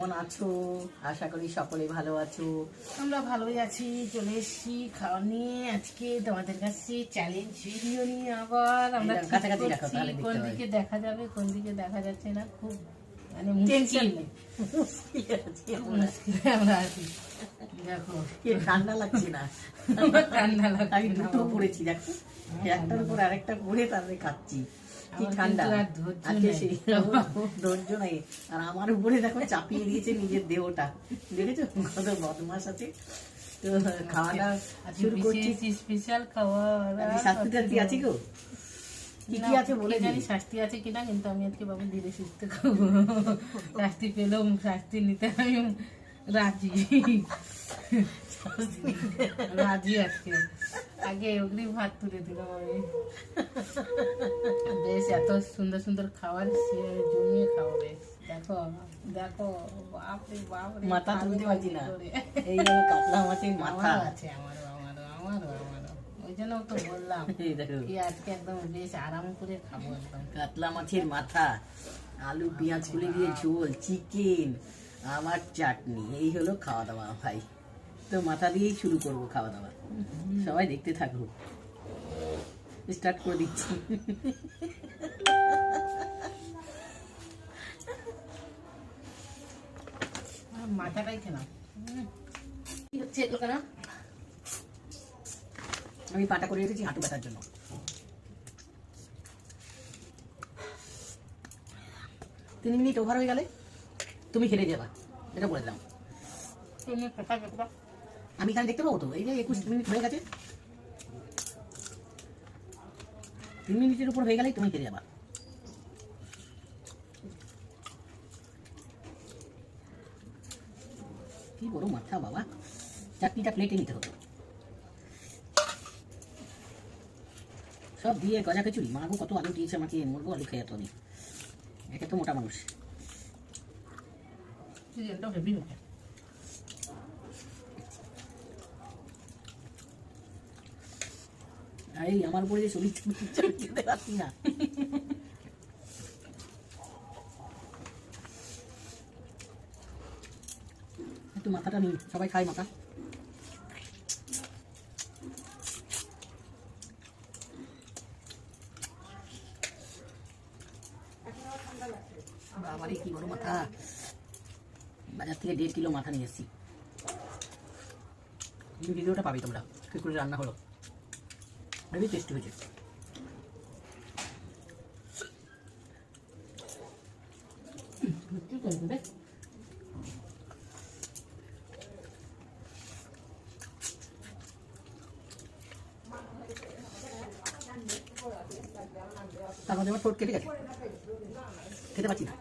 কেমন আছো? আশা করি সকলে ভালো আছো। আমরা ভালোই আছি। চলে এসেছি খাওয়া নিয়ে। আজকে তোমাদের কাছে চ্যালেঞ্জ ভিডিও নিয়ে আবার আমরা এই ঠিক কাছাকাছি রাখো, করছি তাহলে দেখতে কোন পাবে। দিকে দেখা যাবে কোন দিকে দেখা যাচ্ছে না। খুব মানে মুশকিল মুশকিলে আমরা আছি। দেখো ঠান্ডা লাগছে না, ঠান্ডা লাগছে আমি না দুটো পড়েছি, দেখো একটার উপর আরেকটা পরে তারপরে খাচ্ছি। কি আমার ঠান্ডা, কিন্তু আর ধৈর্য আজকে নেই। সেই ধৈর্য নেই। আর আমার উপরে দেখো চাপিয়ে দিয়েছে নিজের দেহটা, দেখেছো কত বদমাস আছে। তো খাওয়াটা শুরু করছি। স্পেশাল খাবার। আজকে শাস্তি টাস্তি আছে গো, কি কি আছে বলে জানি দিই। শাস্তি আছে কিনা, কিন্তু আমি আজকে বাবু ধীরে সুস্থ খাবো। শাস্তি পেলেও শাস্তি নিতে আমি রাজি। রাজি আজকে। আগে অগ্নি ভাত তুলে দিলাম আমি। বেশ এত সুন্দর সুন্দর খাবার সে জমিয়ে খাওয়াবে। দেখো দেখো, বাপরে বাপরে, মাথা তুলতে পারছি না। করে। এই হলো কাতলা মাছের মাথা। আমারও আছে, আমারও। ওই জন্য তো বললাম এই দেখো কি আজকে একদম বেশ আরাম করে খাবো একদম। কাতলা মাছের মাথা, আলু পেঁয়াজ ফুলে দিয়ে ঝোল, চিকেন, আমার চাটনি। এই হলো খাওয়া দাওয়া ভাই। তো মাথা দিয়েই শুরু করব খাওয়া দাওয়া। সবাই দেখতে থাকো, স্টার্ট করে দিচ্ছি। মাথাটাই খেলাম। কি হচ্ছে এগুলো কেন? আমি পাটা করে রেখেছি হাঁটু ব্যথার জন্য। 3 মিনিট ওভার হয়ে গেলে তুমি হেরে যাবা, এটা বলে দিলাম। আমি এখানে দেখতে পাবো তো? এই যে 21 মিনিট হয়ে গেছে, 3 মিনিটের উপর হয়ে গেলেই তুমি হেরে যাবা। কি বড় মাথা বাবা, চাটনিটা প্লেটে নিতে হতো। সব দিয়ে গজা খিচুড়ি, মা গো কত আলু দিয়েছে আমাকে, মরবো আলু খেয়ে। তো আমি একে তো মোটা মানুষ। সিরিয়ালটাও হেভি হচ্ছে। এই আমার উপরে যে শরীর খেতে পারছি না। একটু মাথাটা নিই, সবাই খায় মাথা। বাবারে কি বড় মাথা, বাজার থেকে 1.5 কিলো মাথা নিয়ে এসেছি। ভিডিওটা পাবি তোমরা, কি করে রান্না হলো, হেবি টেস্টি হয়েছে। কি করবে রে? তার মধ্যে আমার ঠোঁট কেটে গেছে, খেতে পারছি না।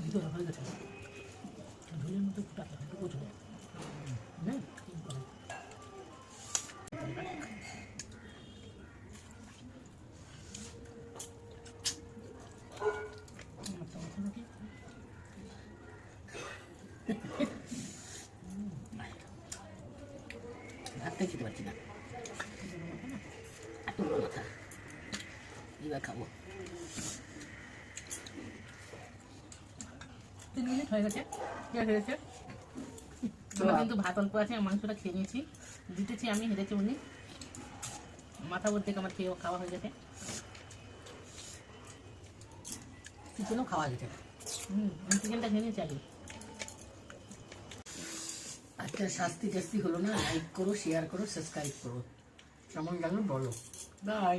ভিতরে হয়ে গেছে। ঝোলের মতো ফুটাতে হবে, বুঝলো? হ্যাঁ, ঠিক করে। ভাতটাই খেতে পারছি না, এত বড় মাথা। এবার খাবো। 3 মিনিট হয়ে গেছে। কি হয়েছে? আমার কিন্তু ভাত অল্প আছে, আমি মাংসটা খেয়ে নিয়েছি। জিতেছি আমি, হেরেছি উনি। মাথা ভর্তি আমার খেয়ে খাওয়া হয়ে গেছে। চিকেনও খাওয়া গেছে। আমি চিকেনটা খেয়ে নিয়েছি আগে। আজকে শাস্তি টাস্তি হলো না। লাইক করো, শেয়ার করো, সাবস্ক্রাইব করো। কেমন গেল বলো। বাই।